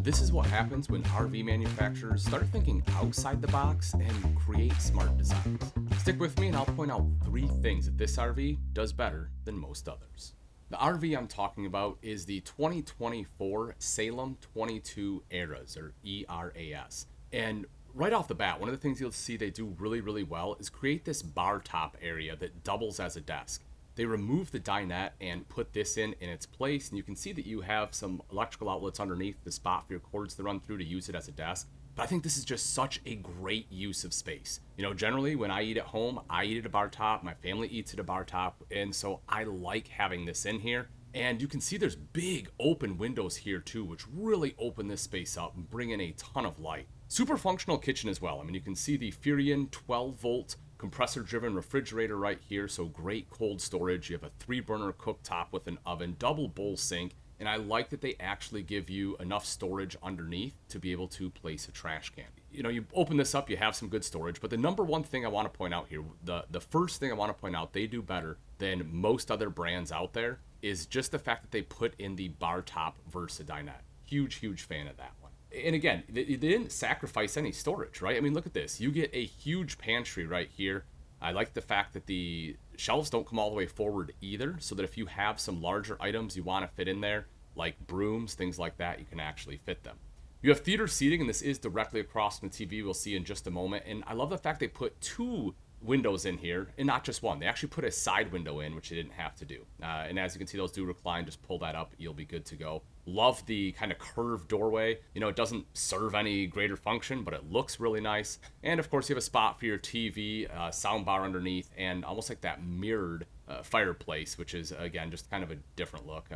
This is what happens when RV manufacturers start thinking outside the box and create smart designs. Stick with me and I'll point out 3 things that this RV does better than most others. The RV I'm talking about is the 2024 Salem 22 ERAs, or ERAS. And right off the bat, one of the things you'll see they do really well is create this bar top area that doubles as a desk. They remove the dinette and put this in its place, and you can see that you have some electrical outlets underneath the spot for your cords to run through to use it as a desk. But I think this is just such a great use of space. Generally when I eat at home, I eat at a bar top, my family eats at a bar top, and so I like having this in here. And you can see there's big open windows here too, which really open this space up and bring in a ton of light. Super functional kitchen as well. I mean, you can see the Furion 12-volt compressor-driven refrigerator right here, so great cold storage. You have a 3-burner cooktop with an oven, double bowl sink, and I like that they actually give you enough storage underneath to be able to place a trash can. You open this up, you have some good storage, but the number one thing I want to point out here, the first thing I want to point out they do better than most other brands out there is just the fact that they put in the bar top versus dinette. Huge fan of that one. And again, they didn't sacrifice any storage, right? I mean, look at this. You get a huge pantry right here. I like the fact that the shelves don't come all the way forward either, so that if you have some larger items you want to fit in there, like brooms, things like that, you can actually fit them. You have theater seating, and this is directly across from the TV we'll see in just a moment. And I love the fact they put 2 windows in here and not just one. They actually put a side window in, which they didn't have to do. And as you can see, those do recline. Just pull that up, you'll be good to go. Love the kind of curved doorway. It doesn't serve any greater function, but it looks really nice. And of course, you have a spot for your TV, sound bar underneath, and almost like that mirrored fireplace, which is, again, just kind of a different look.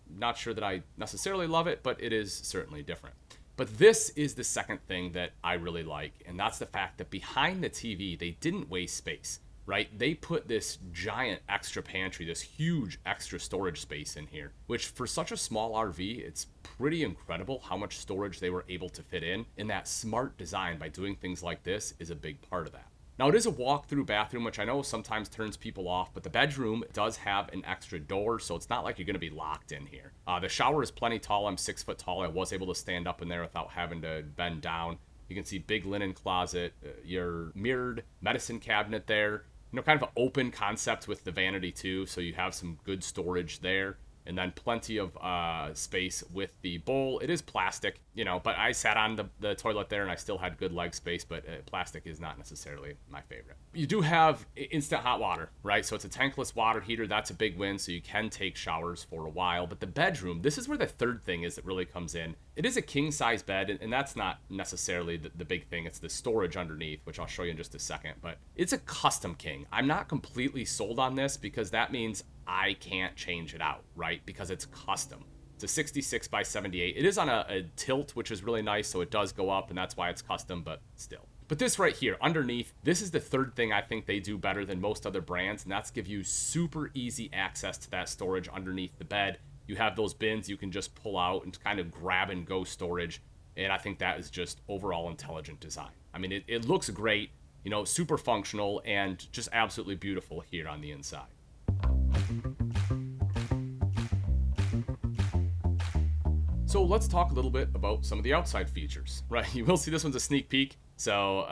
Not sure that I necessarily love it, but it is certainly different. But this is the second thing that I really like, and that's the fact that behind the TV, they didn't waste space, right? They put this giant extra pantry, this huge extra storage space in here, which for such a small RV, it's pretty incredible how much storage they were able to fit in. And that smart design by doing things like this is a big part of that. Now, it is a walk-through bathroom, which I know sometimes turns people off, but the bedroom does have an extra door, so it's not like you're going to be locked in here. The shower is plenty tall. I'm 6 foot tall. I was able to stand up in there without having to bend down. You can see big linen closet, your mirrored medicine cabinet there. Kind of an open concept with the vanity too, so you have some good storage there. And then plenty of space with the bowl. It is plastic, but I sat on the toilet there and I still had good leg space, but plastic is not necessarily my favorite. You do have instant hot water, right? So it's a tankless water heater. That's a big win, so you can take showers for a while. But the bedroom, this is where the third thing is that really comes in. It is a king-size bed, and that's not necessarily the big thing. It's the storage underneath, which I'll show you in just a second. But it's a custom king. I'm not completely sold on this because that means I can't change it out, right? Because it's custom. It's a 66 by 78. It is on a tilt, which is really nice, so it does go up, and that's why it's custom, but still. But this right here, underneath, this is the third thing I think they do better than most other brands, and that's give you super easy access to that storage underneath the bed. You have those bins you can just pull out and kind of grab and go storage, and I think that is just overall intelligent design. I mean, it looks great, super functional, and just absolutely beautiful here on the inside. So let's talk a little bit about some of the outside features, right? You will see this one's a sneak peek. So,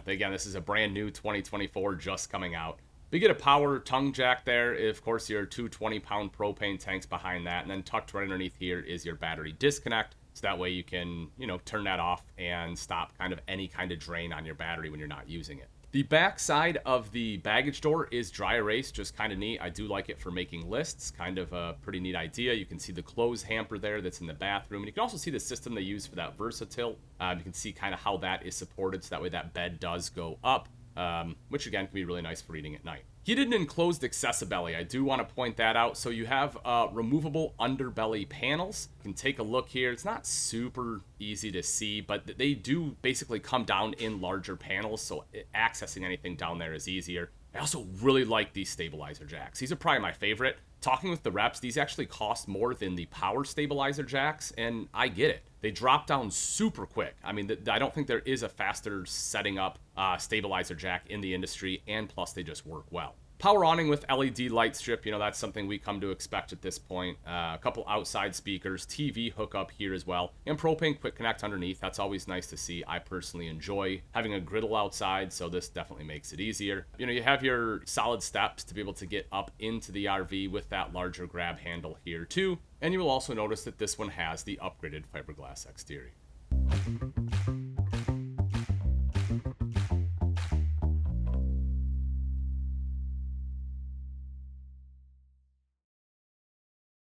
again, this is a brand new 2024 just coming out. We get a power tongue jack there. Of course, your 2 20-pound propane tanks behind that. And then tucked right underneath here is your battery disconnect. So that way you can, turn that off and stop kind of any kind of drain on your battery when you're not using it. The back side of the baggage door is dry erase, just kind of neat. I do like it for making lists, kind of a pretty neat idea. You can see the clothes hamper there that's in the bathroom. And you can also see the system they use for that Versatilt. You can see kind of how that is supported, so that way that bed does go up, which again can be really nice for eating at night. Heated and enclosed accessibility, I do want to point that out. So you have removable underbelly panels. You can take a look here. It's not super easy to see, but they do basically come down in larger panels, so accessing anything down there is easier. I also really like these stabilizer jacks. These are probably my favorite. Talking with the reps, these actually cost more than the power stabilizer jacks, and I get it. They drop down super quick. I mean, I don't think there is a faster setting up stabilizer jack in the industry, and plus they just work well. Power awning with LED light strip, that's something we come to expect at this point. A couple outside speakers, TV hookup here as well, and propane quick connect underneath. That's always nice to see. I personally enjoy having a griddle outside, so this definitely makes it easier. You have your solid steps to be able to get up into the RV with that larger grab handle here too. And you will also notice that this one has the upgraded fiberglass exterior.